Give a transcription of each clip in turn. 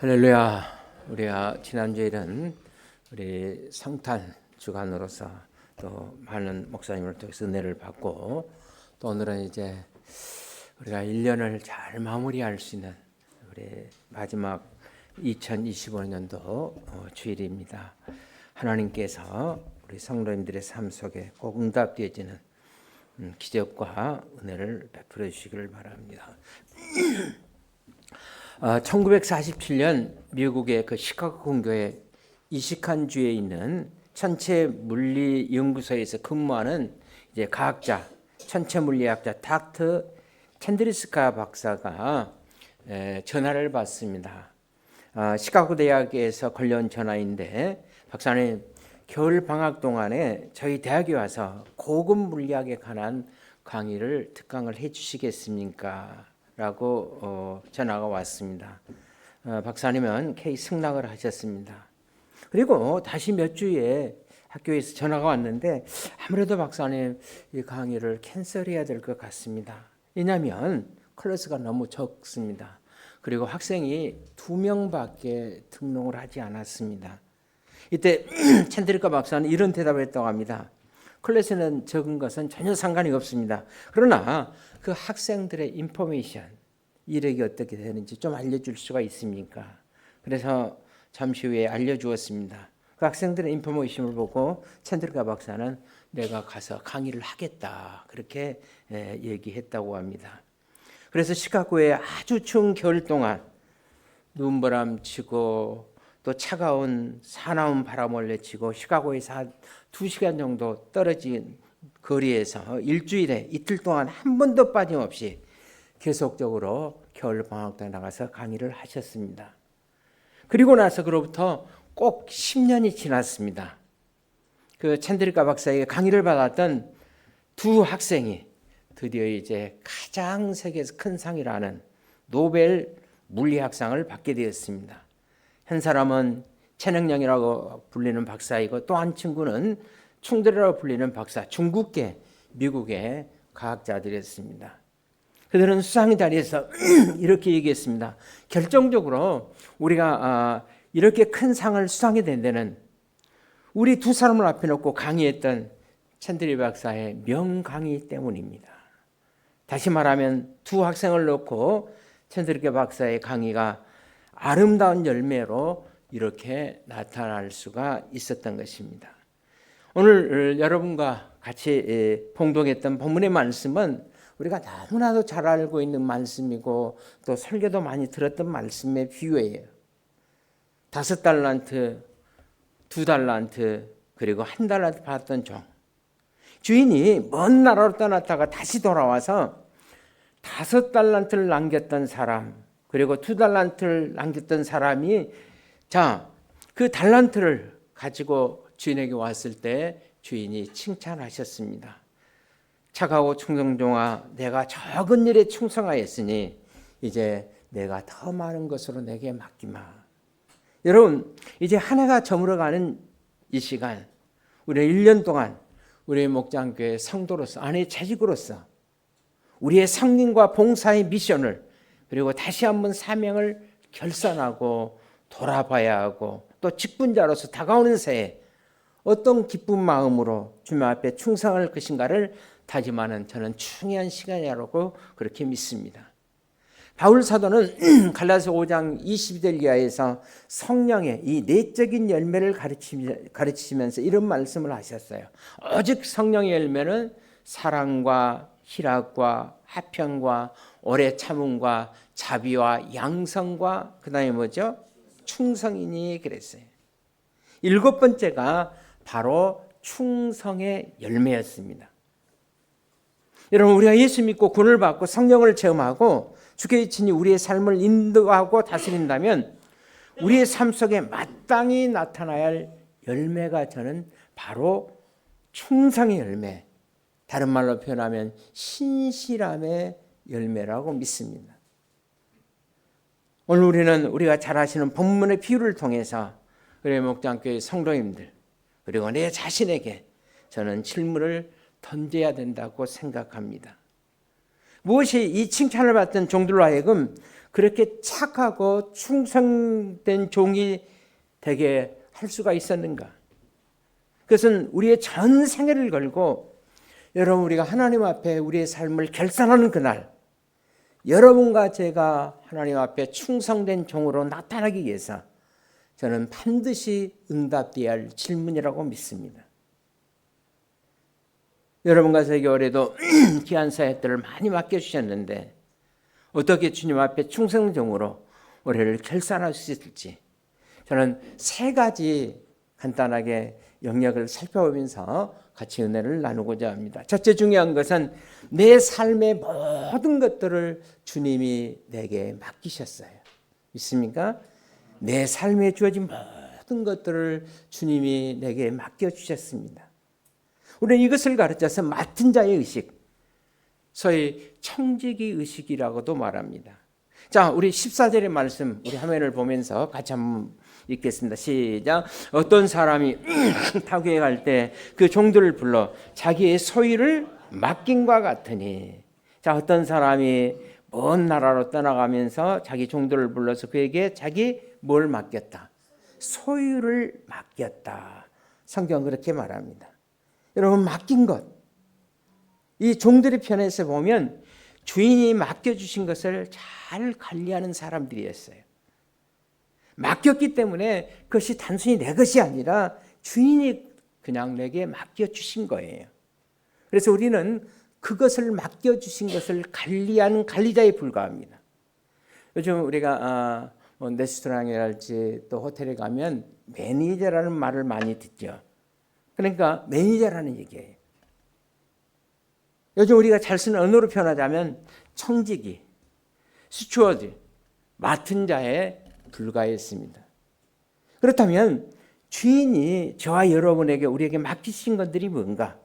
할렐루야. 우리가 지난주에는 우리 성탄 주간으로서 또 많은 목사님을 통해서 은혜를 받고, 또 오늘은 이제 우리가 1년을 잘 마무리할 수 있는 우리 마지막 2025년도 주일입니다. 하나님께서 우리 성도님들의 삶 속에 꼭 응답되어지는 기적과 은혜를 베풀어 주시기를 바랍니다. 1947년 미국의 그 시카고 공교의 이시칸주에 있는 천체 물리 연구소에서 근무하는 이제 과학자, 천체 물리학자 닥터 챈드리스카 박사가 전화를 받습니다. 시카고 대학에서 걸려온 전화인데, 박사님, 겨울 방학 동안에 저희 대학에 와서 고급 물리학에 관한 강의를 특강을 해주시겠습니까? 라고 전화가 왔습니다. 박사님은 K 승낙을 하셨습니다. 그리고 다시 몇 주에 학교에서 전화가 왔는데, 아무래도 박사님 이 강의를 캔슬해야 될 것 같습니다. 왜냐하면 클래스가 너무 적습니다. 그리고 학생이 2명밖에 등록을 하지 않았습니다. 이때 챈드리카 박사는 이런 대답을 했다고 합니다. 클래스는 적은 것은 전혀 상관이 없습니다. 그러나 그 학생들의 인포메이션, 이력이 어떻게 되는지 좀 알려줄 수가 있습니까? 그래서 잠시 후에 알려주었습니다. 그 학생들의 인포메이션을 보고 챈드리카 박사는 내가 가서 강의를 하겠다, 그렇게 얘기했다고 합니다. 그래서 시카고에 아주 추운 겨울 동안 눈바람 치고 또 차가운 사나운 바람을 내치고 시카고에서 한 2시간 정도 떨어진 거리에서 일주일에 이틀 동안 한 번도 빠짐없이 계속적으로 겨울 방학 때 나가서 강의를 하셨습니다. 그리고 나서 그로부터 꼭 10년이 지났습니다. 그 챈드리카 박사에게 강의를 받았던 두 학생이 드디어 이제 가장 세계에서 큰 상이라는 노벨 물리학상을 받게 되었습니다. 한 사람은 최능령이라고 불리는 박사이고, 또 한 친구는 충돌이라고 불리는 박사, 중국계, 미국의 과학자들이었습니다. 그들은 수상 자리에서 이렇게 얘기했습니다. 결정적으로 우리가 이렇게 큰 상을 수상하게 된 데는 우리 두 사람을 앞에 놓고 강의했던 챈드리 박사의 명강의 때문입니다. 다시 말하면 두 학생을 놓고 챈드리 박사의 강의가 아름다운 열매로 이렇게 나타날 수가 있었던 것입니다. 오늘 여러분과 같이 봉독했던 본문의 말씀은 우리가 너무나도 잘 알고 있는 말씀이고, 또 설교도 많이 들었던 말씀의 비유예요. 5달란트, 2달란트, 그리고 1달란트 받았던 종. 주인이 먼 나라로 떠났다가 다시 돌아와서 5달란트를 남겼던 사람, 그리고 2달란트를 남겼던 사람이 그 달란트를 가지고 주인에게 왔을 때 주인이 칭찬하셨습니다. 착하고 충성종아, 내가 적은 일에 충성하였으니 이제 내가 더 많은 것으로 내게 맡기마. 여러분, 이제 한 해가 저물어가는 이 시간, 우리 1년 동안 우리의 목장교회 성도로서, 아내의 재직으로서 우리의 상님과 봉사의 미션을, 그리고 다시 한번 사명을 결산하고 돌아봐야 하고, 또 직분자로서 다가오는 새해 어떤 기쁜 마음으로 주님 앞에 충성할 것인가를 다짐하는 저는 중요한 시간이라고 그렇게 믿습니다. 바울 사도는 갈라디아 5장 22절 이하에서 성령의 이 내적인 열매를 가르치시면서 이런 말씀을 하셨어요. 오직 성령의 열매는 사랑과 희락과 화평과 오래 참음과 자비와 양성과 그다음에 뭐죠? 충성이니 그랬어요. 7번째가 바로 충성의 열매였습니다. 여러분, 우리가 예수 믿고 구원을 받고 성령을 체험하고 주께 친히 우리의 삶을 인도하고 다스린다면 우리의 삶 속에 마땅히 나타나야 할 열매가 저는 바로 충성의 열매, 다른 말로 표현하면 신실함의 열매라고 믿습니다. 오늘 우리는 우리가 잘 아시는 본문의 비유를 통해서 우리 목장교회 성도님들, 그리고 내 자신에게 저는 질문을 던져야 된다고 생각합니다. 무엇이 이 칭찬을 받던 종들로 하여금 그렇게 착하고 충성된 종이 되게 할 수가 있었는가? 그것은 우리의 전 생애를 걸고 여러분 우리가 하나님 앞에 우리의 삶을 결산하는 그날, 여러분과 제가 하나님 앞에 충성된 종으로 나타나기 위해서 저는 반드시 응답되어야 할 질문이라고 믿습니다. 여러분과 저에게 올해도 귀한 사역들을 많이 맡겨주셨는데 어떻게 주님 앞에 충성종으로 올해를 결산할 수 있을지 저는 세 가지 간단하게 영역을 살펴보면서 같이 은혜를 나누고자 합니다. 첫째 중요한 것은 내 삶의 모든 것들을 주님이 내게 맡기셨어요. 믿습니까? 내 삶에 주어진 모든 것들을 주님이 내게 맡겨주셨습니다. 우리는 이것을 가르쳐서 맡은 자의 의식, 소위 청지기 의식이라고도 말합니다. 자, 우리 14절의 말씀 우리 화면을 보면서 같이 한번 읽겠습니다. 시작. 어떤 사람이 타국에 갈 때 그 종들을 불러 자기의 소유를 맡김과 같으니, 자, 어떤 사람이 먼 나라로 떠나가면서 자기 종들을 불러서 그에게 자기 뭘 맡겼다? 소유를 맡겼다. 성경은 그렇게 말합니다. 여러분, 맡긴 것, 이 종들의 편에서 보면 주인이 맡겨주신 것을 잘 관리하는 사람들이었어요. 맡겼기 때문에 그것이 단순히 내 것이 아니라 주인이 그냥 내게 맡겨주신 거예요. 그래서 우리는 그것을 맡겨주신 것을 관리하는 관리자에 불과합니다. 요즘 우리가 레스토랑이랄지 또 호텔에 가면 매니저라는 말을 많이 듣죠. 그러니까 매니저라는 얘기예요. 요즘 우리가 잘 쓰는 언어로 표현하자면 청지기, 스튜어드, 맡은 자에 불과했습니다. 그렇다면 주인이 저와 여러분에게 우리에게 맡기신 것들이 뭔가?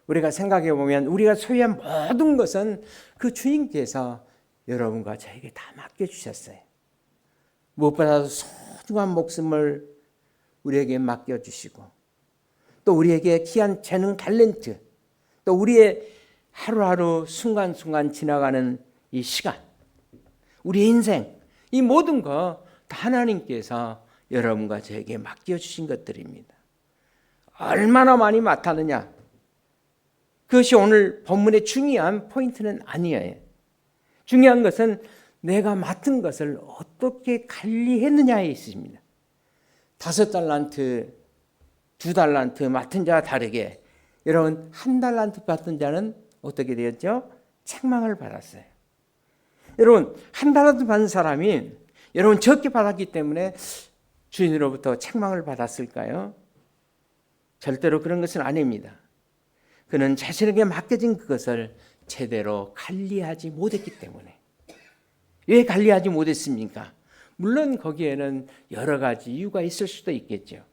우리가 생각해 보면 우리가 소유한 모든 것은 그 주인께서 여러분과 저에게 다 맡겨주셨어요. 무엇보다도 소중한 목숨을 우리에게 맡겨주시고 또 우리에게 귀한 재능, 탤런트, 또 우리의 하루하루 순간순간 지나가는 이 시간, 우리의 인생, 이 모든 거 다 하나님께서 여러분과 저에게 맡겨주신 것들입니다. 얼마나 많이 맡았느냐? 그것이 오늘 본문의 중요한 포인트는 아니에요. 중요한 것은 내가 맡은 것을 어떻게 관리했느냐에 있습니다. 5달란트, 2달란트 맡은 자와 다르게 여러분 1달란트 받은 자는 어떻게 되었죠? 책망을 받았어요. 여러분 1달란트 받은 사람이 여러분 적게 받았기 때문에 주인으로부터 책망을 받았을까요? 절대로 그런 것은 아닙니다. 그는 자신에게 맡겨진 그것을 제대로 관리하지 못했기 때문에. 왜 관리하지 못했습니까? 물론 거기에는 여러 가지 이유가 있을 수도 있겠죠.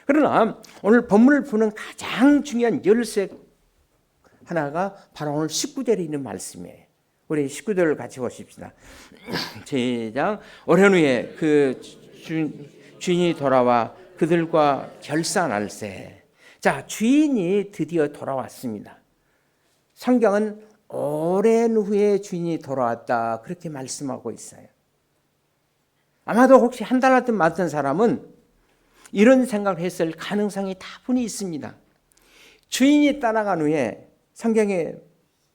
그러나 오늘 본문을 푸는 가장 중요한 열쇠 하나가 바로 오늘 19절에 있는 말씀이에요. 우리 19절을 같이 보십시다. 시작. 오랜 후에 그 주인이 돌아와 그들과 결산할세. 자, 주인이 드디어 돌아왔습니다. 성경은 오랜 후에 주인이 돌아왔다 그렇게 말씀하고 있어요. 아마도 혹시 1달란트 맡은 사람은 이런 생각을 했을 가능성이 다분히 있습니다. 주인이 떠나간 후에 성경에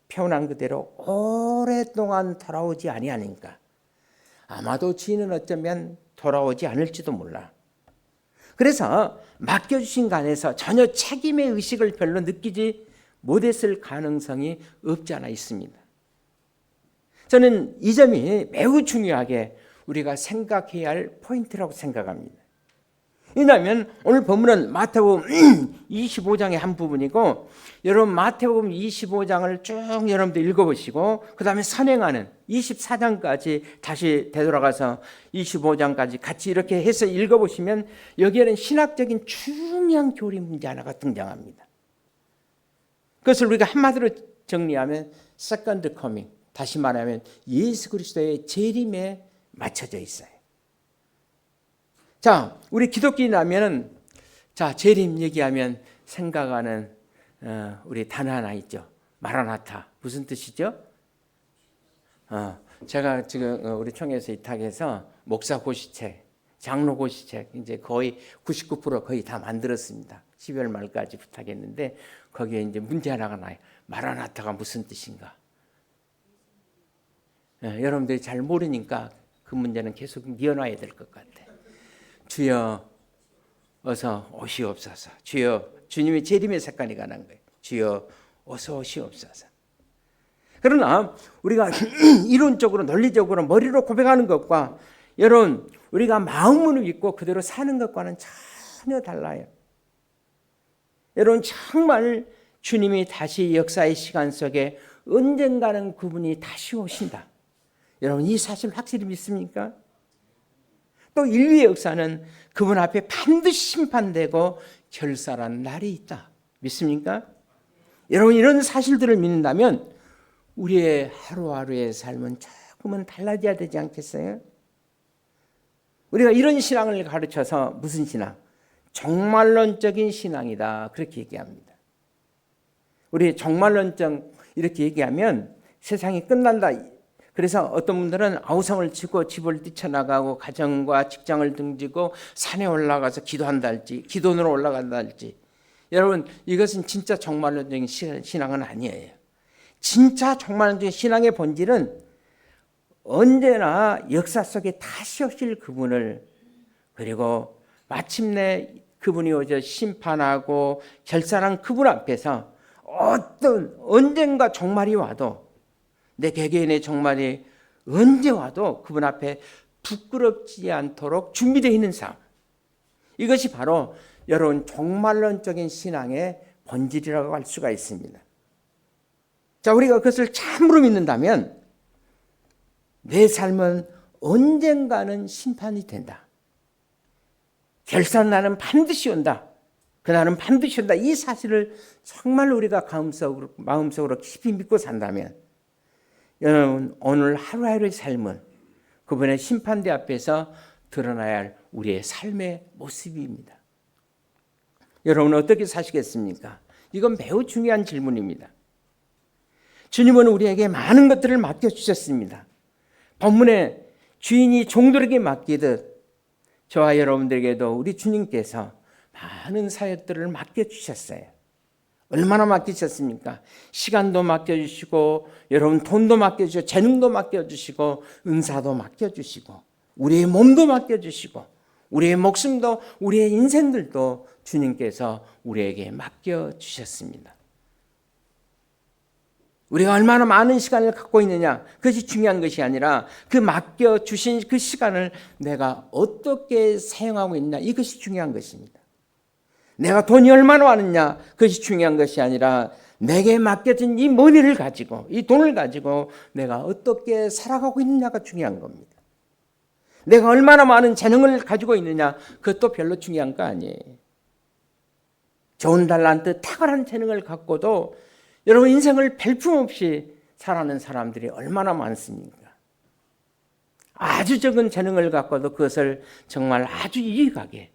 표현한 그대로 오랫동안 돌아오지 아니하니까 아마도 주인은 어쩌면 돌아오지 않을지도 몰라. 그래서 맡겨주신 간에서 전혀 책임의 의식을 별로 느끼지 못했을 가능성이 없지 않아 있습니다. 저는 이 점이 매우 중요하게 우리가 생각해야 할 포인트라고 생각합니다. 왜냐하면 오늘 본문은 마태복음 25장의 한 부분이고 여러분 마태복음 25장을 쭉 여러분들 읽어보시고 그 다음에 선행하는 24장까지 다시 되돌아가서 25장까지 같이 이렇게 해서 읽어보시면 여기에는 신학적인 중요한 교리 문제 하나가 등장합니다. 그것을 우리가 한마디로 정리하면 세컨드 커밍, 다시 말하면 예수 그리스도의 재림에 맞춰져 있어요. 자, 우리 기독교인이라면 자, 재림 얘기하면 생각하는 우리 단어 하나 있죠. 마라나타. 무슨 뜻이죠? 제가 지금 우리 총회에서 이탁해서 목사 고시책, 장로 고시책 이제 거의 99% 거의 다 만들었습니다. 12월 말까지 부탁했는데 거기에 이제 문제 하나가 나요. 마라나타가 무슨 뜻인가? 여러분들이 잘 모르니까 그 문제는 계속 미어놔야 될 것 같아. 주여 어서 오시옵소서. 주여, 주님의 재림의 색깔이 가는 거예요. 주여 어서 오시옵소서. 그러나 우리가 이론적으로 논리적으로 머리로 고백하는 것과 여러분 우리가 마음으로 믿고 그대로 사는 것과는 전혀 달라요. 여러분 정말 주님이 다시 역사의 시간 속에 언젠가는 그분이 다시 오신다. 여러분 이 사실 확실히 믿습니까? 또 인류의 역사는 그분 앞에 반드시 심판되고 결산한 날이 있다. 믿습니까? 여러분 이런 사실들을 믿는다면 우리의 하루하루의 삶은 조금은 달라져야 되지 않겠어요? 우리가 이런 신앙을 가르쳐서 무슨 신앙? 종말론적인 신앙이다. 그렇게 얘기합니다. 우리 종말론적 이렇게 얘기하면 세상이 끝난다. 그래서 어떤 분들은 아우성을 치고 집을 뛰쳐나가고 가정과 직장을 등지고 산에 올라가서 기도한다 할지 기도원으로 올라간다 할지 여러분 이것은 진짜 종말론적인 신앙은 아니에요. 진짜 종말론적인 신앙의 본질은 언제나 역사 속에 다시 오실 그분을 그리고 마침내 그분이 오셔 심판하고 결산한 그분 앞에서 어떤 언젠가 종말이 와도 내 개개인의 종말이 언제 와도 그분 앞에 부끄럽지 않도록 준비되어 있는 삶. 이것이 바로 여러분 종말론적인 신앙의 본질이라고 할 수가 있습니다. 자, 우리가 그것을 참으로 믿는다면 내 삶은 언젠가는 심판이 된다. 결산날은 반드시 온다. 그날은 반드시 온다. 이 사실을 정말 우리가 마음속으로 깊이 믿고 산다면 여러분 오늘 하루하루의 삶은 그분의 심판대 앞에서 드러나야 할 우리의 삶의 모습입니다. 여러분은 어떻게 사시겠습니까? 이건 매우 중요한 질문입니다. 주님은 우리에게 많은 것들을 맡겨주셨습니다. 본문에 주인이 종들에게 맡기듯 저와 여러분들에게도 우리 주님께서 많은 사역들을 맡겨주셨어요. 얼마나 맡기셨습니까? 시간도 맡겨주시고 여러분 돈도 맡겨주시고 재능도 맡겨주시고 은사도 맡겨주시고 우리의 몸도 맡겨주시고 우리의 목숨도 우리의 인생들도 주님께서 우리에게 맡겨주셨습니다. 우리가 얼마나 많은 시간을 갖고 있느냐 그것이 중요한 것이 아니라 그 맡겨주신 그 시간을 내가 어떻게 사용하고 있느냐 이것이 중요한 것입니다. 내가 돈이 얼마나 많으냐 그것이 중요한 것이 아니라 내게 맡겨진 이 머니를 가지고 이 돈을 가지고 내가 어떻게 살아가고 있느냐가 중요한 겁니다. 내가 얼마나 많은 재능을 가지고 있느냐 그것도 별로 중요한 거 아니에요. 좋은 달란트 탁월한 재능을 갖고도 여러분 인생을 벨품없이 살아가는 사람들이 얼마나 많습니까? 아주 적은 재능을 갖고도 그것을 정말 아주 유익하게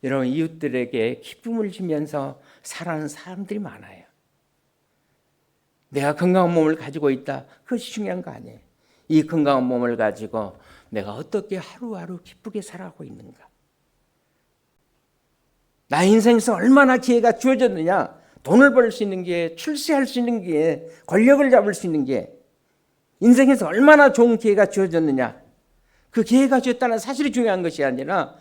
여러분 이웃들에게 기쁨을 주면서 살아가는 사람들이 많아요. 내가 건강한 몸을 가지고 있다. 그것이 중요한 거 아니에요. 이 건강한 몸을 가지고 내가 어떻게 하루하루 기쁘게 살아가고 있는가. 나의 인생에서 얼마나 기회가 주어졌느냐. 돈을 벌 수 있는 게, 출세할 수 있는 게, 권력을 잡을 수 있는 게 인생에서 얼마나 좋은 기회가 주어졌느냐. 그 기회가 주었다는 사실이 중요한 것이 아니라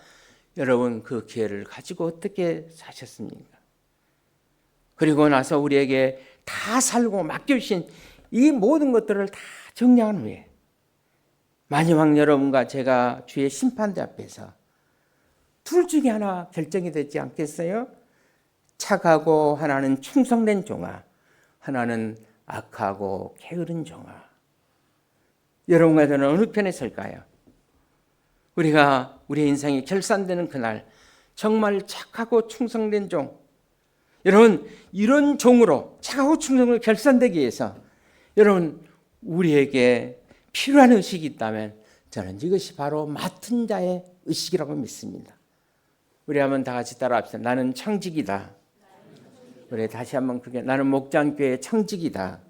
여러분 그 기회를 가지고 어떻게 사셨습니까? 그리고 나서 우리에게 다 살고 맡겨주신 이 모든 것들을 다 정리한 후에 마지막 여러분과 제가 주의 심판대 앞에서 둘 중에 하나 결정이 되지 않겠어요? 착하고 하나는 충성된 종아, 하나는 악하고 게으른 종아. 여러분과 저는 어느 편에 설까요? 우리가 우리의 인생이 결산되는 그날 정말 착하고 충성된 종, 여러분 이런 종으로 착하고 충성으로 결산되기 위해서 여러분 우리에게 필요한 의식이 있다면 저는 이것이 바로 맡은 자의 의식이라고 믿습니다. 우리 한번 다 같이 따라합시다. 나는 청직이다. 우리 다시 한번 크게 나는 목장교회의 청직이다.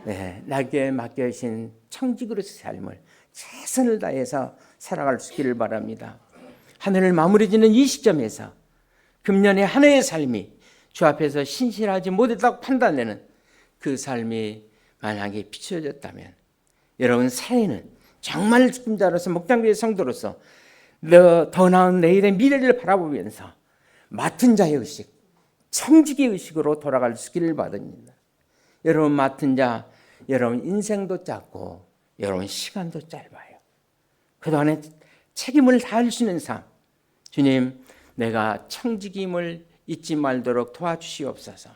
나에게 맡겨주신 청직으로서의 삶을 최선을 다해서 살아갈 수 있기를 바랍니다. 한 해를 마무리 짓는 이 시점에서 금년의 한 해의 삶이 주 앞에서 신실하지 못했다고 판단되는 그 삶이 만약에 비춰졌다면 여러분 새해는 정말 직분자로서 목장교회 성도로서 더 나은 내일의 미래를 바라보면서 맡은 자의 의식, 청지기의 의식으로 돌아갈 수 있기를 바랍니다. 여러분 맡은 자, 여러분 인생도 짧고 여러분 시간도 짧아요. 그동안에 책임을 다할 수 있는 삶, 주님 내가 청지기임을 잊지 말도록 도와주시옵소서.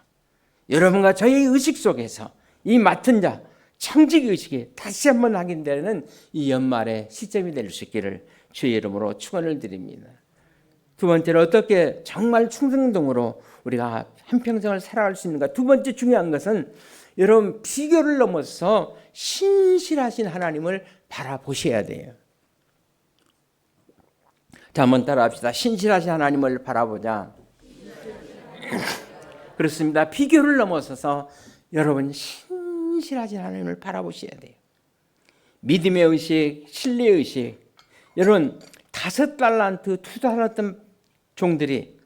여러분과 저의 의식 속에서 이 맡은 자, 청지기 의식이 다시 한번 확인되는 이 연말의 시점이 될 수 있기를 주의 이름으로 축원을 드립니다. 두 번째로 어떻게 정말 충성됨으로 우리가 한평생을 살아갈 수 있는가. 두 번째 중요한 것은 여러분 비교를 넘어서 신실하신 하나님을 바라보셔야 돼요. 자, 한번 따라합시다. 신실하신 하나님을 바라보자. 그렇습니다. 비교를 넘어서서 여러분 신실하신 하나님을 바라보셔야 돼요. 믿음의 의식, 신뢰의 의식. 여러분 5달란트, 2달란트 종들이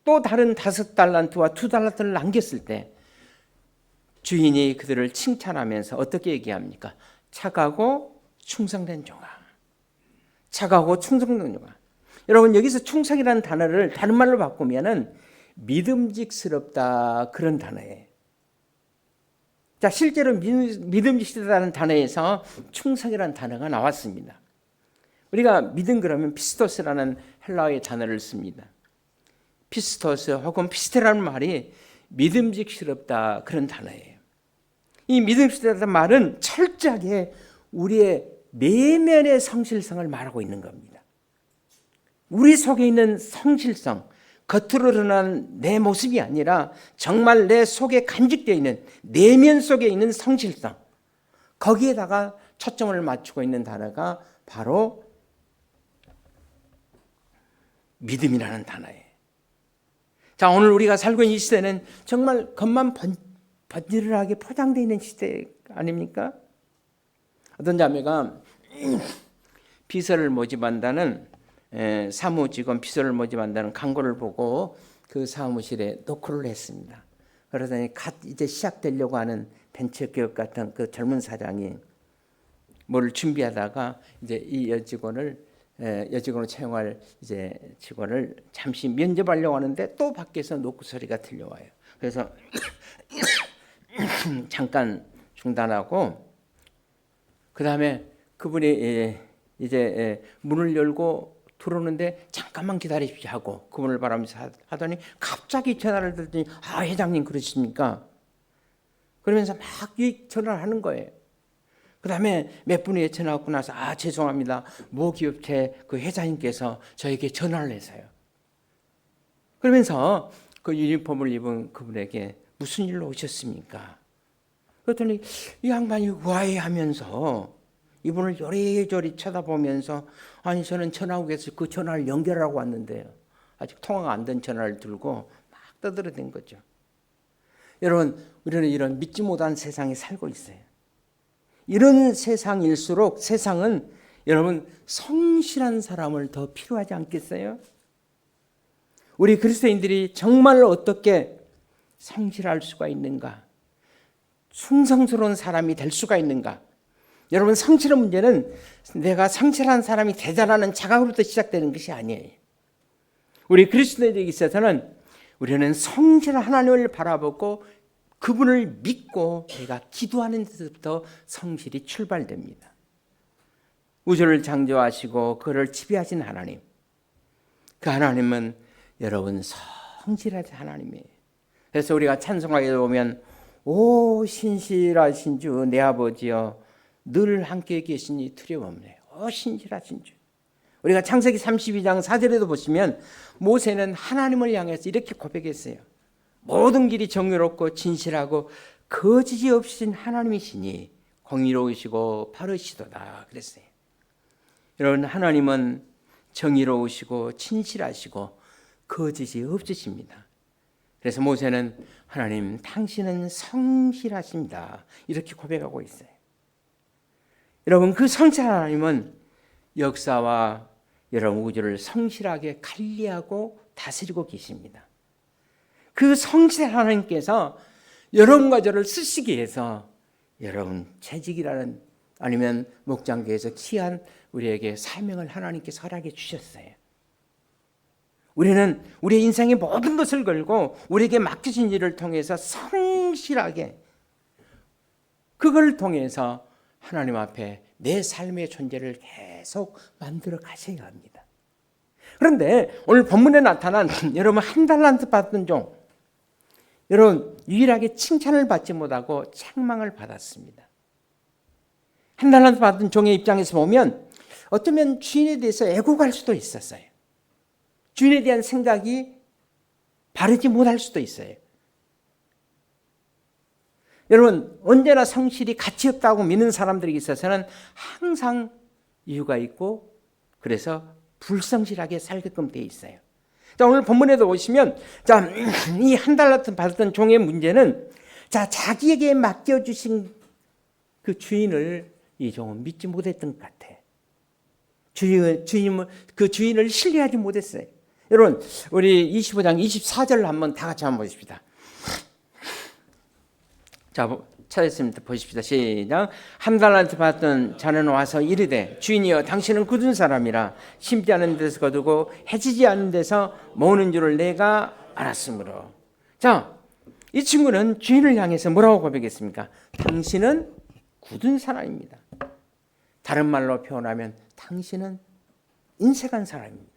또 다른 5달란트와 2달란트를 남겼을 때 주인이 그들을 칭찬하면서 어떻게 얘기합니까? 착하고 충성된 종아. 착하고 충성된 종아. 여러분 여기서 충성이라는 단어를 다른 말로 바꾸면은 믿음직스럽다 그런 단어예요. 자, 실제로 믿음직스럽다는 단어에서 충성이라는 단어가 나왔습니다. 우리가 믿음 그러면 피스토스라는 헬라어의 단어를 씁니다. 피스토스 혹은 피스테라는 말이 믿음직스럽다 그런 단어예요. 이 믿음직스럽다는 말은 철저하게 우리의 내면의 성실성을 말하고 있는 겁니다. 우리 속에 있는 성실성, 겉으로 드러나는 내 모습이 아니라 정말 내 속에 간직되어 있는 내면 속에 있는 성실성, 거기에다가 초점을 맞추고 있는 단어가 바로 믿음이라는 단어예요. 자, 오늘 우리가 살고 있는 이 시대는 정말 겉만 번지르르하게 포장되어 있는 시대 아닙니까? 어떤 자매가 비서를 모집한다는 사무직원 비서를 모집한다는 광고를 보고 그 사무실에 노크를 했습니다. 그러더니 갓 이제 시작되려고 하는 벤처기업 같은 그 젊은 사장이 뭘 준비하다가 이제 이 여직원을 채용할 이제 직원을 잠시 면접하려고 하는데 또 밖에서 노크 소리가 들려와요. 그래서 잠깐 중단하고 그 다음에 그분이 이제 문을 열고 들어오는데 잠깐만 기다리십시오 하고 그분을 바라면서 하더니 갑자기 전화를 드렸더니 회장님 그러십니까? 그러면서 막 이 전화를 하는 거예요. 그 다음에 몇 분이 전화하고 나서 죄송합니다. 모 기업체 그 회장님께서 저에게 전화를 해서요. 그러면서 그 유니폼을 입은 그분에게 무슨 일로 오셨습니까? 그랬더니 이 양반이 우아해하면서 이분을 요리조리 쳐다보면서 아니 저는 전화국에서 그 전화를 연결하고 왔는데요. 아직 통화가 안 된 전화를 들고 막 떠들어댄 거죠. 여러분 우리는 이런 믿지 못한 세상에 살고 있어요. 이런 세상일수록 세상은 여러분 성실한 사람을 더 필요하지 않겠어요? 우리 그리스도인들이 정말 어떻게 성실할 수가 있는가? 충성스러운 사람이 될 수가 있는가? 여러분 성실의 문제는 내가 성실한 사람이 되자라는 자각으로부터 시작되는 것이 아니에요. 우리 그리스도인들에게 있어서는 우리는 성실한 하나님을 바라보고 그분을 믿고 우리가 기도하는 데서부터 성실이 출발됩니다. 우주를 창조하시고 그를 지배하신 하나님, 그 하나님은 여러분 성실하신 하나님이에요. 그래서 우리가 찬송하게 보면 오 신실하신 주 내 아버지여 늘 함께 계시니 두려움없네. 신실하신 주. 우리가 창세기 32장 4절에도 보시면 모세는 하나님을 향해서 이렇게 고백했어요. 모든 길이 정의롭고 진실하고 거짓이 없으신 하나님이시니 공의로우시고 바르시도다 그랬어요. 여러분 하나님은 정의로우시고 진실하시고 거짓이 없으십니다. 그래서 모세는 하나님 당신은 성실하십니다 이렇게 고백하고 있어요. 여러분 그 성실한 하나님은 역사와 여러분 우주를 성실하게 관리하고 다스리고 계십니다. 그 성실한 하나님께서 여러분과 저를 쓰시기 위해서 여러분 재직이라는 아니면 목장교에서 귀한 우리에게 사명을 하나님께서 허락해 주셨어요. 우리는 우리의 인생의 모든 것을 걸고 우리에게 맡겨진 일을 통해서 성실하게 그걸 통해서 하나님 앞에 내 삶의 존재를 계속 만들어 가셔야 합니다. 그런데 오늘 본문에 나타난 여러분 한 달란트 받은 종, 여러분 유일하게 칭찬을 받지 못하고 책망을 받았습니다. 한 달란트 받은 종의 입장에서 보면 어쩌면 주인에 대해서 애국할 수도 있었어요. 주인에 대한 생각이 바르지 못할 수도 있어요. 여러분 언제나 성실이 가치 없다고 믿는 사람들에게 있어서는 항상 이유가 있고 그래서 불성실하게 살게끔 되어 있어요. 자, 오늘 본문에도 보시면 이 한 달란트 받았던 종의 문제는 자기에게 맡겨주신 그 주인을 이 종은 믿지 못했던 것 같아. 그 주인을 신뢰하지 못했어요. 여러분 우리 25장 24절을 한번 다 같이 한번 보십시다. 자, 찾았습니다. 보십시다. 시작. 한 달란트 받던 자는 와서 이르되 주인이여 당신은 굳은 사람이라 심지 않은 데서 거두고 해지지 않은 데서 모으는 줄을 내가 알았으므로. 자, 이 친구는 주인을 향해서 뭐라고 고백했습니까? 당신은 굳은 사람입니다. 다른 말로 표현하면 당신은 인색한 사람입니다.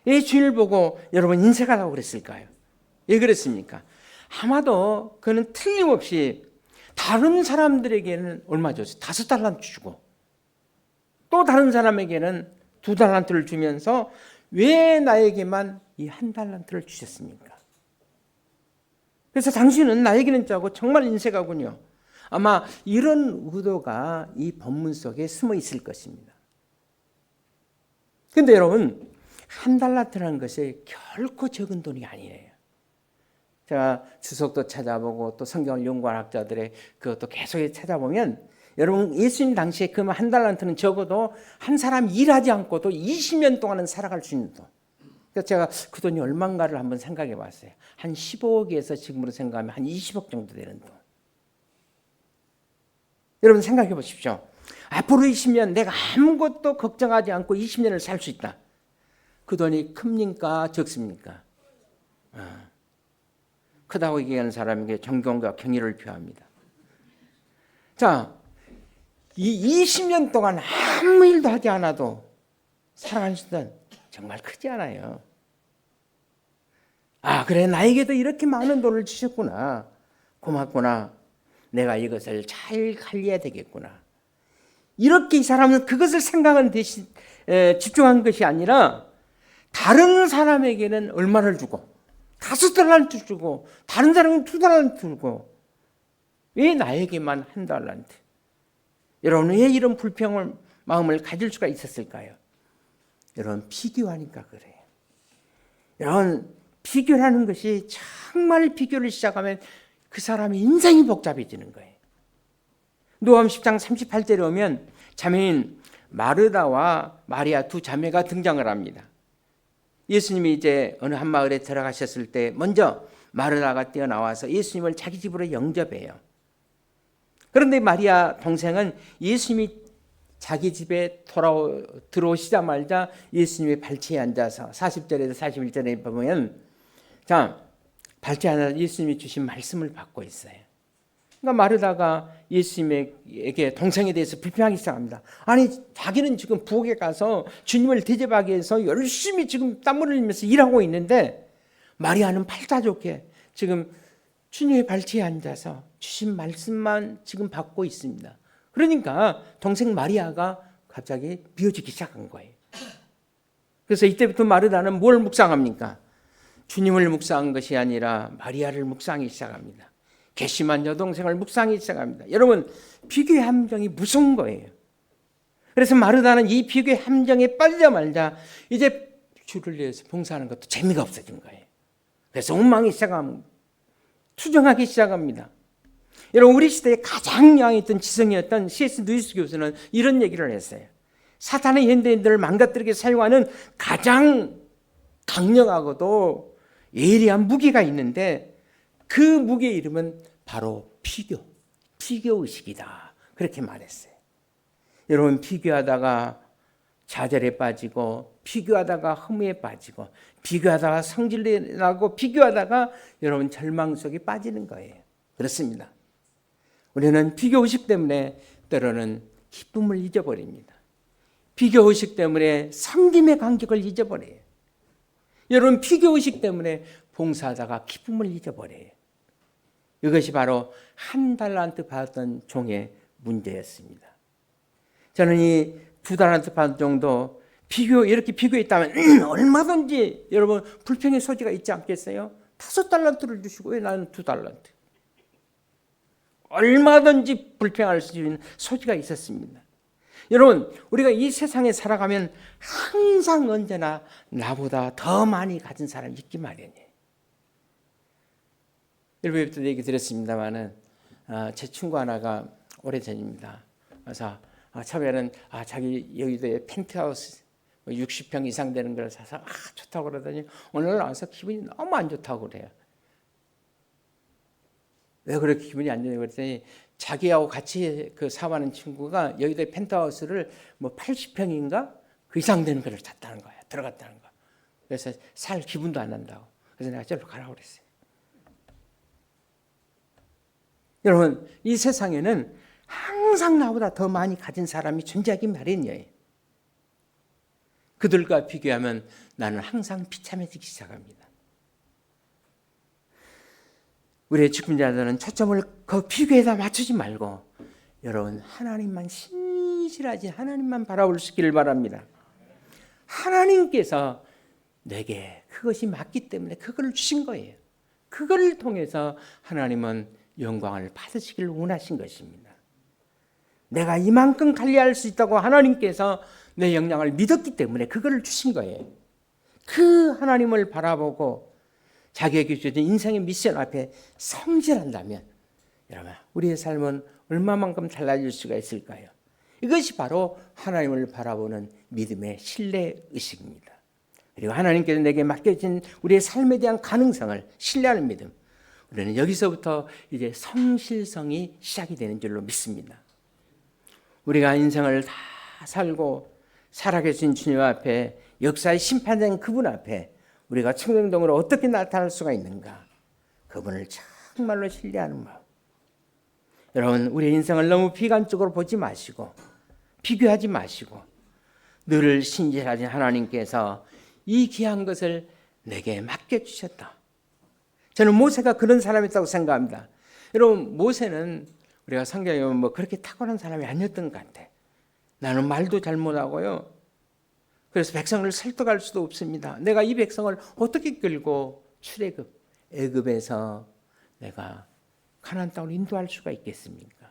이 주인을 보고 여러분 인색하다고 그랬을까요? 왜 그랬습니까? 아마도 그는 틀림없이 다른 사람들에게는 얼마 줬어요? 5달란트 주고 또 다른 사람에게는 2달란트를 주면서 왜 나에게만 이 1달란트를 주셨습니까? 그래서 당신은 나에게는 짜고 정말 인색하군요. 아마 이런 의도가 이 본문 속에 숨어 있을 것입니다. 그런데 여러분 1달란트라는 것이 결코 적은 돈이 아니에요. 제가 주석도 찾아보고 또 성경을 연구한 학자들의 그것도 계속 찾아보면 여러분 예수님 당시에 그 1달란트는 적어도 한 사람 일하지 않고도 20년 동안은 살아갈 수 있는 돈. 그래서 제가 그 돈이 얼마인가를 한번 생각해 봤어요. 한 15억에서 지금으로 생각하면 한 20억 정도 되는 돈. 여러분 생각해 보십시오. 앞으로 20년 내가 아무것도 걱정하지 않고 20년을 살 수 있다. 그 돈이 큽니까 적습니까? 크다고 얘기하는 사람에게 존경과 경의를 표합니다. 자, 이 20년 동안 아무 일도 하지 않아도 살아가는 수단 정말 크지 않아요. 아, 그래 나에게도 이렇게 많은 돈을 주셨구나. 고맙구나. 내가 이것을 잘 관리해야 되겠구나. 이렇게 이 사람은 그것을 생각한 대신 집중한 것이 아니라 다른 사람에게는 얼마를 주고 5달란트 주고 다른 사람은 2달란트 주고 왜 나에게만 1달란트? 여러분 왜 이런 불평을 마음을 가질 수가 있었을까요? 여러분 비교하니까 그래요. 여러분 비교라는 것이 정말 비교를 시작하면 그 사람의 인생이 복잡해지는 거예요. 누가복음 10장 38절에 오면 자매인 마르다와 마리아 두 자매가 등장을 합니다. 예수님이 이제 어느 한 마을에 들어가셨을 때 먼저 마르다가 뛰어나와서 예수님을 자기 집으로 영접해요. 그런데 마리아 동생은 예수님이 자기 집에 들어오시자마자 예수님의 발치에 앉아서 40절에서 41절에 보면 발치에 앉아서 예수님이 주신 말씀을 받고 있어요. 그러니까 마르다가 예수님에게 동생에 대해서 비판하기 시작합니다. 아니 자기는 지금 부엌에 가서 주님을 대접하기 위해서 열심히 지금 땀을 흘리면서 일하고 있는데 마리아는 팔자 좋게 지금 주님의 발치에 앉아서 주신 말씀만 지금 받고 있습니다. 그러니까 동생 마리아가 갑자기 비워지기 시작한 거예요. 그래서 이때부터 마르다는 뭘 묵상합니까? 주님을 묵상한 것이 아니라 마리아를 묵상하기 시작합니다. 괘씸한 여동생을 묵상하기 시작합니다. 여러분 비교의 함정이 무서운 거예요. 그래서 마르다는 이 비교의 함정에 빠지자마자 이제 주를 위해서 봉사하는 것도 재미가 없어진 거예요. 그래서 원망이 시작합니다. 투정하기 시작합니다. 여러분, 우리 시대에 가장 양했던 지성이었던 C.S. 루이스 교수는 이런 얘기를 했어요. 사탄의 현대인들을 망가뜨리게 사용하는 가장 강력하고도 예리한 무기가 있는데 그 무기의 이름은 바로 피교의식이다. 그렇게 말했어요. 여러분, 피교하다가 좌절에 빠지고, 피교하다가 허무에 빠지고, 피교하다가 성질이 나고, 피교하다가 여러분 절망 속에 빠지는 거예요. 그렇습니다. 우리는 피교의식 때문에 때로는 기쁨을 잊어버립니다. 피교의식 때문에 섬김의 간격을 잊어버려요. 여러분, 피교의식 때문에 봉사하다가 기쁨을 잊어버려요. 이것이 바로 한 달란트 받았던 종의 문제였습니다. 저는 이 2달란트 받은 정도 이렇게 비교했다면 얼마든지 여러분 불평의 소지가 있지 않겠어요? 5달란트를 주시고 왜 나는 2달란트? 얼마든지 불평할 수 있는 소지가 있었습니다. 여러분, 우리가 이 세상에 살아가면 항상 언제나 나보다 더 많이 가진 사람이 있기 마련이에요. 일부에부터 얘기 드렸습니다만은 제 친구 하나가 오래전입니다. 그래서 처음에는 자기 여의도에 펜트하우스 60평 이상 되는 걸 사서 좋다고 그러더니 오늘 나와서 기분이 너무 안 좋다고 그래요. 왜 그렇게 기분이 안 좋냐고 그랬더니 자기하고 같이 그 사업하는 친구가 여의도에 펜트하우스를 뭐 80평인가 그 이상 되는 걸 샀다는 거야. 들어갔다는 거. 그래서 살 기분도 안 난다고. 그래서 내가 저리로 가라고 그랬어요. 여러분, 이 세상에는 항상 나보다 더 많이 가진 사람이 존재하기 마련이에요. 그들과 비교하면 나는 항상 비참해지기 시작합니다. 우리의 직분자들은 초점을 그 비교에다 맞추지 말고 여러분, 하나님만 신실하지 하나님만 바라볼 수 있기를 바랍니다. 하나님께서 내게 그것이 맞기 때문에 그걸 주신 거예요. 그걸 통해서 하나님은 영광을 받으시기를 원하신 것입니다. 내가 이만큼 관리할 수 있다고 하나님께서 내 역량을 믿었기 때문에 그걸 주신 거예요. 그 하나님을 바라보고 자기에게 주어진 인생의 미션 앞에 성실한다면 여러분, 우리의 삶은 얼마만큼 달라질 수가 있을까요? 이것이 바로 하나님을 바라보는 믿음의 신뢰의식입니다. 그리고 하나님께서 내게 맡겨진 우리의 삶에 대한 가능성을 신뢰하는 믿음, 우리는 여기서부터 이제 성실성이 시작이 되는 줄로 믿습니다. 우리가 인생을 다 살고 살아계신 주님 앞에, 역사의 심판된 그분 앞에 우리가 청정동으로 어떻게 나타날 수가 있는가? 그분을 정말로 신뢰하는 마음. 여러분, 우리의 인생을 너무 비관적으로 보지 마시고 비교하지 마시고 늘 신실하신 하나님께서 이 귀한 것을 내게 맡겨주셨다. 저는 모세가 그런 사람이었다고 생각합니다. 여러분, 모세는 우리가 성경에 보면 뭐 그렇게 탁월한 사람이 아니었던 것 같아. 나는 말도 잘 못하고요. 그래서 백성을 설득할 수도 없습니다. 내가 이 백성을 어떻게 끌고 출애굽, 애굽에서 내가 가나안 땅으로 인도할 수가 있겠습니까?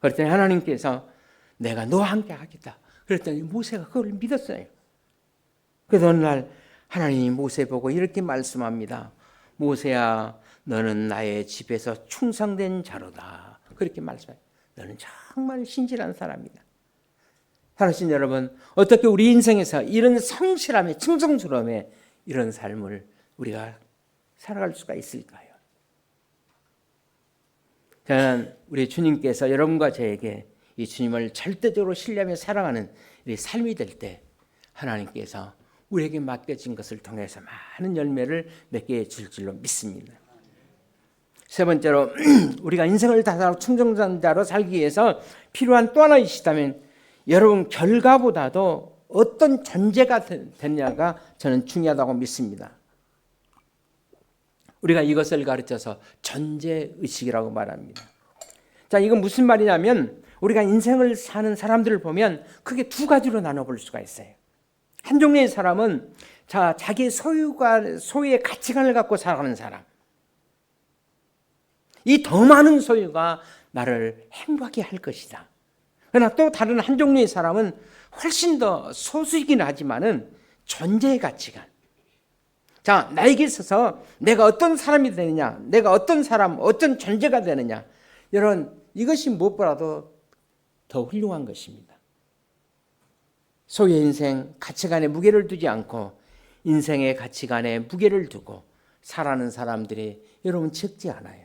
그랬더니 하나님께서 내가 너와 함께 하겠다. 그랬더니 모세가 그걸 믿었어요. 그래서 어느 날 하나님이 모세 보고 이렇게 말씀합니다. 모세야, 너는 나의 집에서 충성된 자로다. 그렇게 말씀해요. 너는 정말 신실한 사람이다. 사랑하신 여러분, 어떻게 우리 인생에서 이런 성실함에, 충성스러움에 이런 삶을 우리가 살아갈 수가 있을까요? 저는 우리 주님께서 여러분과 저에게 이 주님을 절대적으로 신뢰하며 살아가는 이 삶이 될 때 하나님께서 우리에게 맡겨진 것을 통해서 많은 열매를 맺게 해줄 줄로 믿습니다. 세 번째로 우리가 인생을 다하고 충성자로 살기 위해서 필요한 또 하나 있다면 여러분, 결과보다도 어떤 존재가 됐냐가 저는 중요하다고 믿습니다. 우리가 이것을 가르쳐서 존재의식이라고 말합니다. 자, 이건 무슨 말이냐면 우리가 인생을 사는 사람들을 보면 크게 두 가지로 나눠볼 수가 있어요. 한 종류의 사람은 자기의 소유의 가치관을 갖고 살아가는 사람. 이 더 많은 소유가 나를 행복하게 할 것이다. 그러나 또 다른 한 종류의 사람은 훨씬 더 소수이긴 하지만은 존재의 가치관, 자, 나에게 있어서 내가 어떤 사람이 되느냐, 내가 어떤 사람, 어떤 존재가 되느냐, 이것이 무엇보다도 더 훌륭한 것입니다. 소유의 인생 가치관에 무게를 두지 않고 인생의 가치관에 무게를 두고 살아가는 사람들이 여러분 적지 않아요.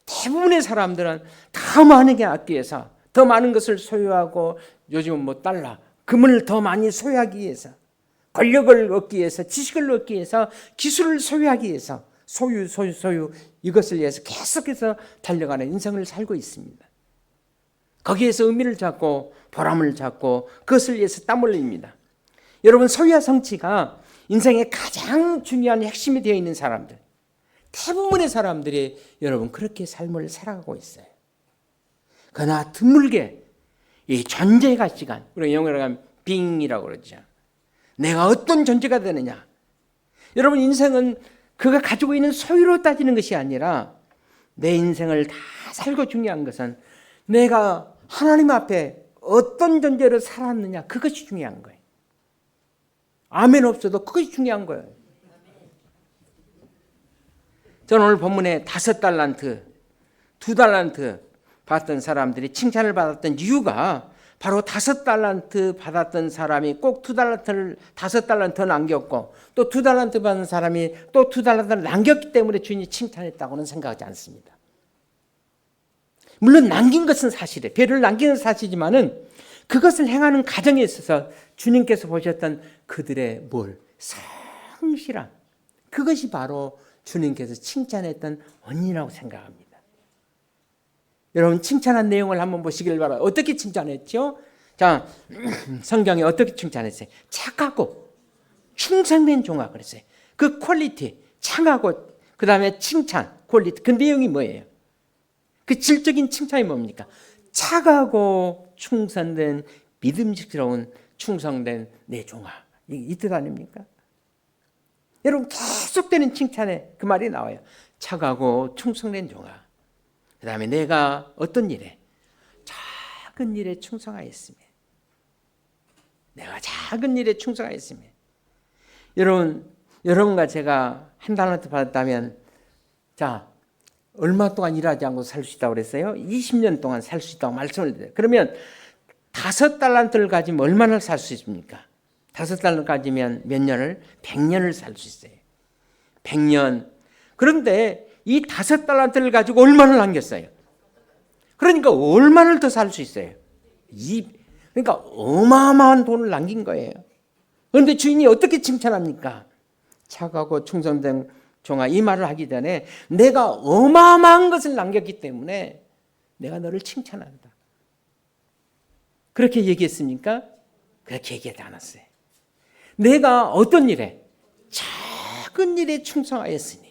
대부분의 사람들은 더 많은 게 얻기 위해서, 더 많은 것을 소유하고, 요즘은 뭐 달러, 금을 더 많이 소유하기 위해서, 권력을 얻기 위해서, 지식을 얻기 위해서, 기술을 소유하기 위해서, 소유 이것을 위해서 계속해서 달려가는 인생을 살고 있습니다. 거기에서 의미를 찾고 보람을 찾고 그것을 위해서 땀을 흘립니다. 여러분, 소유와 성취가 인생의 가장 중요한 핵심이 되어 있는 사람들, 대부분의 사람들이 여러분 그렇게 삶을 살아가고 있어요. 그러나 드물게 이 존재의 가치관, 우리가 영어로 하면 being이라고 그러죠. 내가 어떤 존재가 되느냐. 여러분, 인생은 그가 가지고 있는 소유로 따지는 것이 아니라 내 인생을 다 살고 중요한 것은 내가 하나님 앞에 어떤 존재로 살았느냐, 그것이 중요한 거예요. 아멘 없어도 그것이 중요한 거예요. 저는 오늘 본문에 5달란트, 2달란트 받았던 사람들이 칭찬을 받았던 이유가 바로 5달란트 받았던 사람이 꼭 2달란트를 5달란트 더 남겼고, 또 2달란트 받은 사람이 또 2달란트를 남겼기 때문에 주인이 칭찬했다고는 생각하지 않습니다. 물론 남긴 것은 사실이에요. 배를 남기는 것은 사실이지만은 그것을 행하는 과정에 있어서 주님께서 보셨던 그들의 성실함, 그것이 바로 주님께서 칭찬했던 원인이라고 생각합니다. 여러분, 칭찬한 내용을 한번 보시길 바라요. 어떻게 칭찬했죠? 자, 성경에 어떻게 칭찬했어요? 착하고 충성된 종아 그랬어요. 그 퀄리티, 착하고 그 다음에 칭찬, 퀄리티, 그 내용이 뭐예요? 그 질적인 칭찬이 뭡니까? 착하고 충성된, 믿음직스러운 충성된 내 종아, 이 뜻 아닙니까? 여러분, 계속되는 칭찬에 그 말이 나와요. 착하고 충성된 종아. 그 다음에 내가 어떤 일에, 작은 일에 충성하였으며, 내가 작은 일에 충성하였으며. 여러분과 제가 한 달란트 받았다면, 자, 얼마 동안 일하지 않고 살 수 있다고 그랬어요? 20년 동안 살 수 있다고 말씀을 드려요. 그러면 5달란트를 가지면 얼마나 살 수 있습니까? 5달란트 가지면 몇 년을? 100년을 살 수 있어요. 100년. 그런데 이 5달란트를 가지고 얼마를 남겼어요? 그러니까 얼마를 더 살 수 있어요? 그러니까 어마어마한 돈을 남긴 거예요. 그런데 주인이 어떻게 칭찬합니까? 착하고 충성된 종아, 이 말을 하기 전에 내가 어마어마한 것을 남겼기 때문에 내가 너를 칭찬한다. 그렇게 얘기했습니까? 그렇게 얘기하지 않았어요. 내가 어떤 일에? 작은 일에 충성하였으니.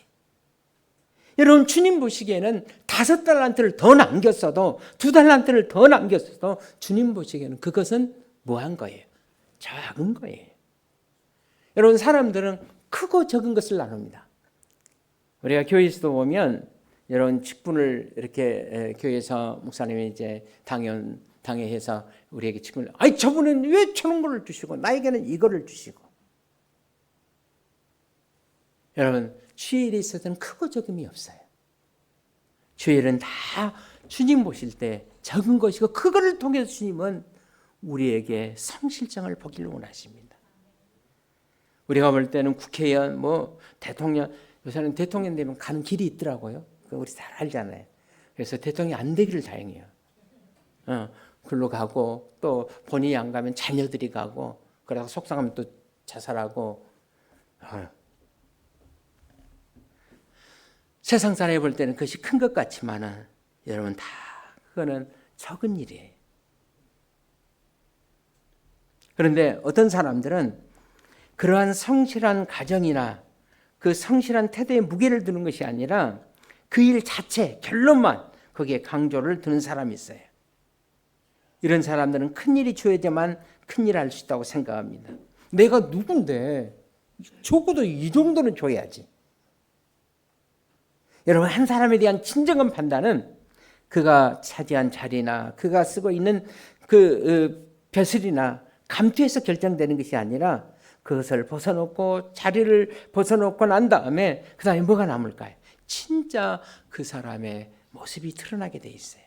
여러분, 주님 보시기에는 5달란트를 더 남겼어도, 2달란트를 더 남겼어도 주님 보시기에는 그것은 뭐한 거예요? 작은 거예요. 여러분, 사람들은 크고 적은 것을 나눕니다. 우리가 교회에서도 보면 여러분 직분을 이렇게 교회에서 목사님이 이제 당회해서 우리에게 직분을, 아니 저분은 왜 저런 거를 주시고 나에게는 이거를 주시고. 여러분, 주의 일에 있어서는 크고 적음이 없어요. 주의 일은 다 주님 보실 때 적은 것이고, 그거를 통해서 주님은 우리에게 성실성을 보기를 원하십니다. 우리가 볼 때는 국회의원, 대통령, 요새는 대통령 되면 가는 길이 있더라고요. 우리 잘 알잖아요. 그래서 대통령이 안 되기를 다행이에요. 글로 가고, 또 본인이 안 가면 자녀들이 가고, 그러다가 속상하면 또 자살하고. 세상 사람이 볼 때는 그것이 큰 것 같지만은 여러분, 다 그거는 적은 일이에요. 그런데 어떤 사람들은 그러한 성실한 가정이나 그 성실한 태도에 무게를 두는 것이 아니라 그 일 자체, 결론만 거기에 강조를 두는 사람이 있어요. 이런 사람들은 큰 일이 줘야지만 큰 일을 할 수 있다고 생각합니다. 내가 누군데 적어도 이 정도는 줘야지. 여러분, 한 사람에 대한 진정한 판단은 그가 차지한 자리나 그가 쓰고 있는 그 벼슬이나 감투에서 결정되는 것이 아니라 그것을 벗어놓고 자리를 벗어놓고 난 다음에 그 다음에 뭐가 남을까요? 진짜 그 사람의 모습이 드러나게 돼 있어요.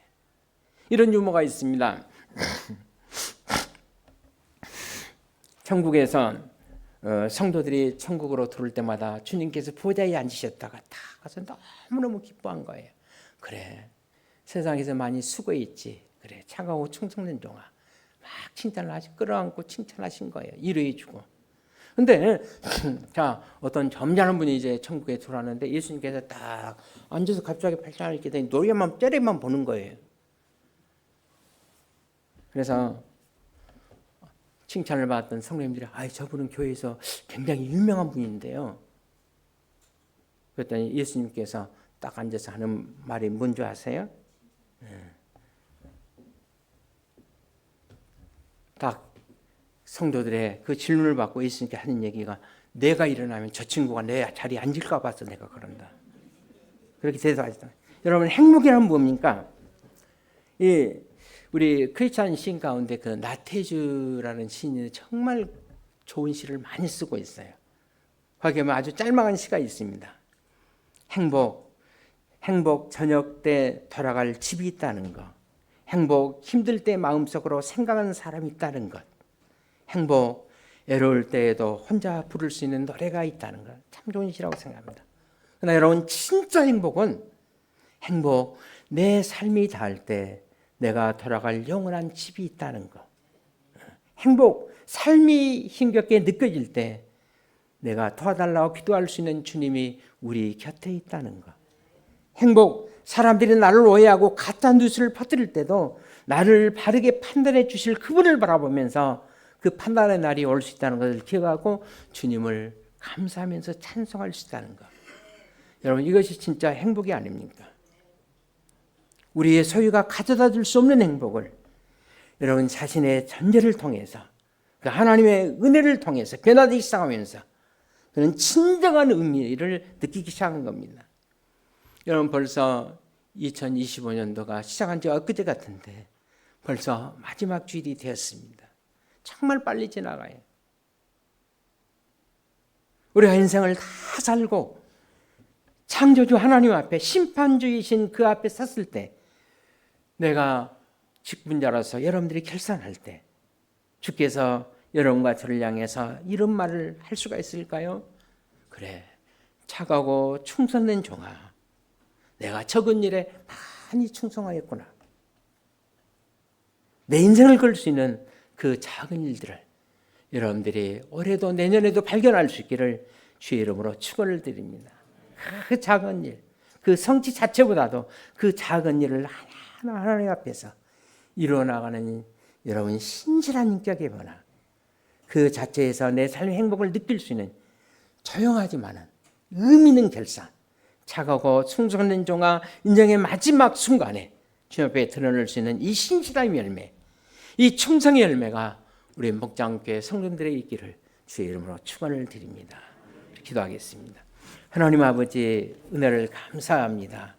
이런 유머가 있습니다. 천국에서 성도들이 천국으로 들어올 때마다 주님께서 보좌에 앉으셨다가 다 가서 너무너무 기뻐한 거예요. 그래, 세상에서 많이 수고했지. 그래, 차가워 충성된 종아. 막 칭찬을 하시, 끌어안고 칭찬하신 거예요. 위로해주고. 근데 자, 어떤 점잖은 분이 이제 천국에 들어왔는데 예수님께서 딱 앉아서 갑자기 발전을 이렇게 되니 노래만 째려만 보는 거예요. 그래서 칭찬을 받았던 성도님들이 저분은 교회에서 굉장히 유명한 분인데요. 그랬더니 예수님께서 딱 앉아서 하는 말이 뭔지 아세요? 딱 성도들의 그 질문을 받고 예수님께 하는 얘기가 내가 일어나면 저 친구가 내 자리에 앉을까 봐서 내가 그런다. 그렇게 대답하셨다. 여러분, 행복이란 뭡니까? 우리 크리스찬 시인 가운데 그 나태주라는 시인이 정말 좋은 시를 많이 쓰고 있어요. 거기에 아주 짤막한 시가 있습니다. 행복 저녁 때 돌아갈 집이 있다는 것. 행복 힘들 때 마음속으로 생각하는 사람이 있다는 것. 행복 외로울 때에도 혼자 부를 수 있는 노래가 있다는 것. 참 좋은 시라고 생각합니다. 그러나 여러분, 진짜 행복은 내 삶이 닿을 때 내가 돌아갈 영원한 집이 있다는 것. 삶이 힘겹게 느껴질 때 내가 도와달라고 기도할 수 있는 주님이 우리 곁에 있다는 것. 사람들이 나를 오해하고 가짜 뉴스를 퍼뜨릴 때도 나를 바르게 판단해 주실 그분을 바라보면서 그 판단의 날이 올 수 있다는 것을 기억하고 주님을 감사하면서 찬송할 수 있다는 것. 여러분, 이것이 진짜 행복이 아닙니까? 우리의 소유가 가져다 줄 수 없는 행복을 여러분 자신의 존재를 통해서 그 하나님의 은혜를 통해서 변화되기 시작하면서 그런 진정한 의미를 느끼기 시작한 겁니다. 여러분, 벌써 2025년도가 시작한 지 엊그제 같은데 벌써 마지막 주일이 되었습니다. 정말 빨리 지나가요. 우리가 인생을 다 살고 창조주 하나님 앞에 심판주이신 그 앞에 섰을 때 내가 직분자로서 여러분들이 결산할 때 주께서 여러분과 저를 향해서 이런 말을 할 수가 있을까요? 그래, 착하고 충성된 종아, 내가 적은 일에 많이 충성하였구나. 내 인생을 걸 수 있는 그 작은 일들을 여러분들이 올해도 내년에도 발견할 수 있기를 주의 이름으로 축원을 드립니다. 그 작은 일, 그 성취 자체보다도 그 작은 일을 하나하나 하나님 앞에서 이루어나가는 여러분 신실한 인격의 변화, 그 자체에서 내 삶의 행복을 느낄 수 있는 조용하지만은 의미 있는 결산, 차가고 충성된 종아 인생의 마지막 순간에 주님 앞에 드러낼 수 있는 이 신실함의 열매, 이 충성의 열매가 우리 목장교회 성도들에게 있기를 주의 이름으로 축원을 드립니다. 기도하겠습니다. 하나님 아버지, 은혜를 감사합니다.